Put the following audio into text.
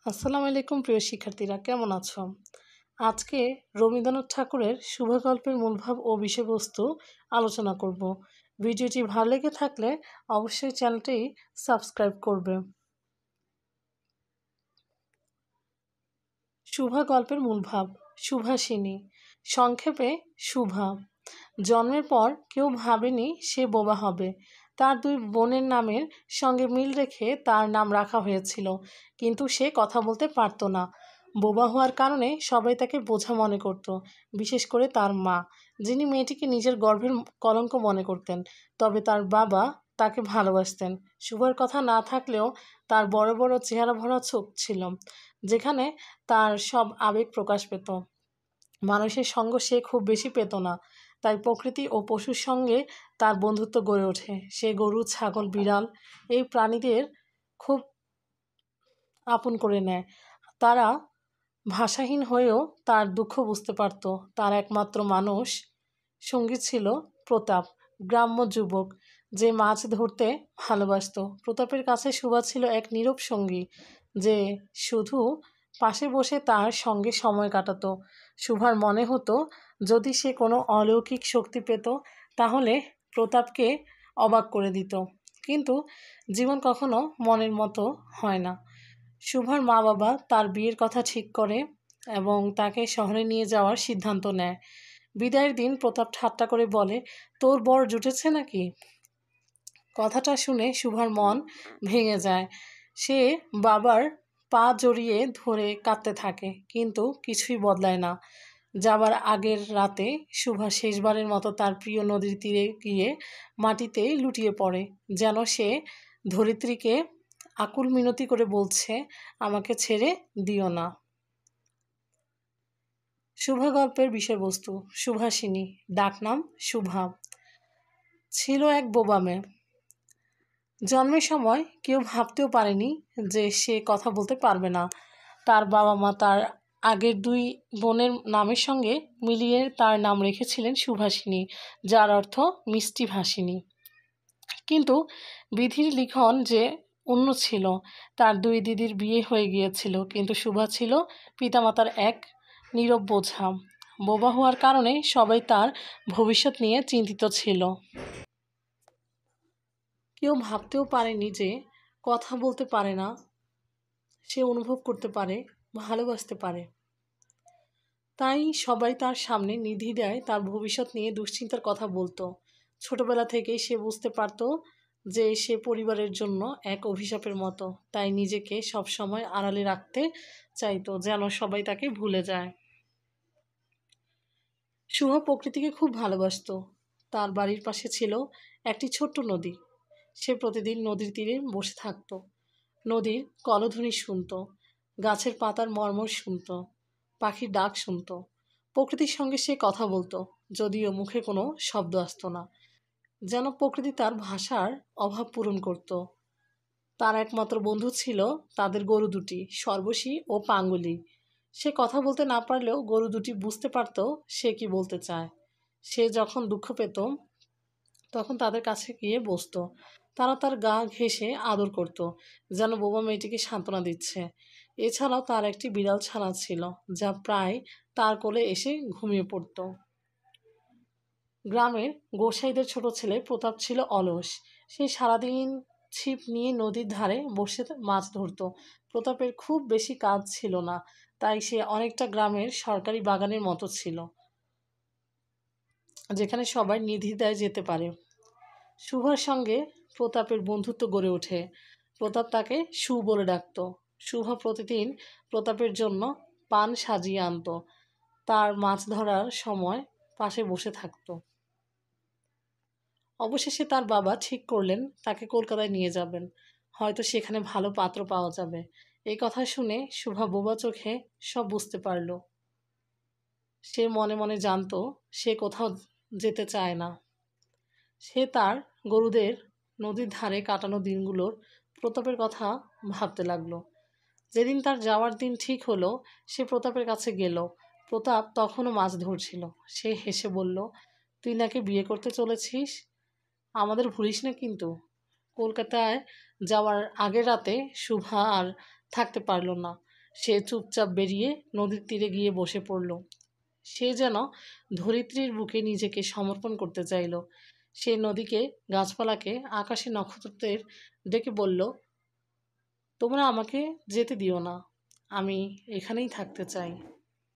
আসসালামু আলাইকুম প্রিয় শিক্ষার্থীরা, কেমন আছো? আজকে রবীন্দ্রনাথ ঠাকুরের শুভগল্পের মূলভাব ও বিষয়বস্তু আলোচনা করব। ভিডিওটি ভালো লেগে থাকলে অবশ্যই চ্যানেলটি সাবস্ক্রাইব করবে। শুভা গল্পের মূলভাব। সুভাষিনী, সংক্ষেপে শুভা। জন্মের পর কেউ ভাবেনি সে বোবা হবে। তার দুই বোনের নামের সঙ্গে মিল রেখে তার নাম রাখা হয়েছিল, কিন্তু সে কথা বলতে পারত না। বোবা হওয়ার কারণে সবাই তাকে বোঝা মনে করত, বিশেষ করে তার মা, যিনি মেয়েটিকে নিজের গর্ভের কলঙ্ক মনে করতেন। তবে তার বাবা তাকে ভালোবাসতেন। শুভার কথা না থাকলেও তার বড় বড় চেহারা ভরা চোখ ছিল, যেখানে তার সব আবেগ প্রকাশ পেত। মানুষের সঙ্গ সে খুব বেশি পেত না, তাই প্রকৃতি ও পশুর সঙ্গে তার বন্ধুত্ব গড়ে ওঠে। সে গরু, ছাগল, বিড়াল এই প্রাণীদের খুব আপন করে নেয়। তারা ভাষাহীন হয়েও তার দুঃখ বুঝতে পারত। তার একমাত্র মানুষ সঙ্গী ছিল প্রতাপ, গ্রাম্য যুবক যে মাছ ধরতে ভালোবাসত। প্রতাপের কাছে সুভা ছিল এক নীরব সঙ্গী, যে শুধু পাশে বসে তার সঙ্গে সময় কাটাতো। সুভার মনে হতো, যদি সে কোনো অলৌকিক শক্তি পেত তাহলে প্রতাপকে অবাক করে দিত। কিন্তু জীবন কখনো মনের মতো হয় না। সুভার মা বাবা তার বিয়ের কথা ঠিক করে এবং তাকে শহরে নিয়ে যাওয়ার সিদ্ধান্ত নেয়। বিদায়ের দিন প্রতাপ ঠাট্টা করে বলে, তোর বর জুটেছে নাকি? কথাটা শুনে সুভার মন ভেঙে যায়। সে বাবার পা জড়িয়ে ধরে কাঁদতে থাকে, কিন্তু কিছুই বদলায় না। যাবার আগের রাতে সুভা শেষবারের মতো তার প্রিয় নদীর তীরে গিয়ে মাটিতে লুটিয়ে পড়ে, যেন সে ধরিত্রীকে আকুল মিনতি করে বলছে, আমাকে ছেড়ে দিও না। শুভা গল্পের বিষয়বস্তু। সুভাষিনী, ডাকনাম শুভা, ছিল এক বোবা মেয়ে। জন্মের সময় কেউ ভাবতেও পারেনি যে সে কথা বলতে পারবে না। তার বাবা মা তার আগের দুই বোনের নামের সঙ্গে মিলিয়ে তার নাম রেখেছিলেন সুভাষিনী, যার অর্থ মিষ্টি ভাষিনী। কিন্তু বিধির লিখন যে অন্য ছিল। তার দুই দিদির বিয়ে হয়ে গিয়েছিল, কিন্তু শুভা ছিল পিতামাতার এক নীরব বোঝা। বোবা হওয়ার কারণে সবাই তার ভবিষ্যৎ নিয়ে চিন্তিত ছিল। কেউ ভাবতেও পারেনি যে কথা বলতে পারে না, সে অনুভব করতে পারে, ভালোবাসতে পারে। তাই সবাই তার সামনে নির্দ্বিধায় তার ভবিষ্যৎ নিয়ে দুশ্চিন্তার কথা বলতো। ছোটবেলা থেকেই সে বুঝতে পারত যে সে পরিবারের জন্য এক অভিশাপের মতো, তাই নিজেকে সবসময় আড়ালে রাখতে চাইতো, যেন সবাই তাকে ভুলে যায়। শুভা প্রকৃতিকে খুব ভালোবাসত। তার বাড়ির পাশে ছিল একটি ছোট্ট নদী। সে প্রতিদিন নদীর তীরে বসে থাকত, নদীর কলধ্বনি শুনত, গাছের পাতার মর্মর শুনত, পাখির ডাক শুনত। প্রকৃতির সঙ্গে সে কথা বলতো, যদিও মুখে কোনো শব্দ আসতো না, যেন প্রকৃতি তার ভাষার অভাব পূরণ করত। তার একমাত্র বন্ধু ছিল তাদের গরু দুটি, সর্বশী ও পাঙ্গুলি। সে কথা বলতে না পারলেও গরু দুটি বুঝতে পারত সে কি বলতে চায়। সে যখন দুঃখ পেত তখন তাদের কাছে গিয়ে বসত। তারা তার গা ঘেঁষে আদর করত, যেন বোবা মেয়েটিকে সান্ত্বনা দিচ্ছে। এছাড়াও তার একটি বিড়াল ছানা ছিল, যা প্রায় তার কোলে এসে ঘুমিয়ে পড়ত। গ্রামের গোসাইদের ছোট ছেলে প্রতাপ ছিল অলস। সে সারাদিন ছিপ নিয়ে নদীর ধারে বসে মাছ ধরত। প্রতাপের খুব বেশি কাজ ছিল না, তাই সে অনেকটা গ্রামের সরকারি বাগানের মতো ছিল, যেখানে সবাই নির্দ্বিধায় যেতে পারে। শুভার সঙ্গে প্রতাপের বন্ধুত্ব গড়ে ওঠে। প্রতাপ তাকে সু বলে ডাকত। শুভা প্রতিদিন প্রতাপের জন্য পান সাজিয়ে আনত, তার মাছ ধরার সময় পাশে বসে থাকত। অবশেষে তার বাবা ঠিক করলেন তাকে কলকাতায় নিয়ে যাবেন, হয়তো সেখানে ভালো পাত্র পাওয়া যাবে। এই কথা শুনে শুভা বোবা চোখে সব বুঝতে পারল। সে মনে মনে জানতো সে কোথাও যেতে চায় না। সে তার গরুদের নদীর ধারে কাটানো দিনগুলোর প্রতাপের কথা ভাবতে লাগলো। যেদিন তার যাওয়ার দিন ঠিক হলো, সে প্রতাপের কাছে গেল। প্রতাপ তখনও মাছ ধরছিল। সে হেসে বলল, তুই নাকি বিয়ে করতে চলেছিস, আমাদের ভুলিস না কিন্তু। কলকাতায় যাওয়ার আগের রাতে শুভা আর থাকতে পারল না। সে চুপচাপ বেরিয়ে নদীর তীরে গিয়ে বসে পড়ল। সে যেন ধরিত্রীর বুকে নিজেকে সমর্পণ করতে চাইল। সে নদীকে, গাছপালাকে, আকাশে নক্ষত্রদের ডেকে বলল, তোমরা আমাকে যেতে দিও না, আমি এখানেই থাকতে চাই।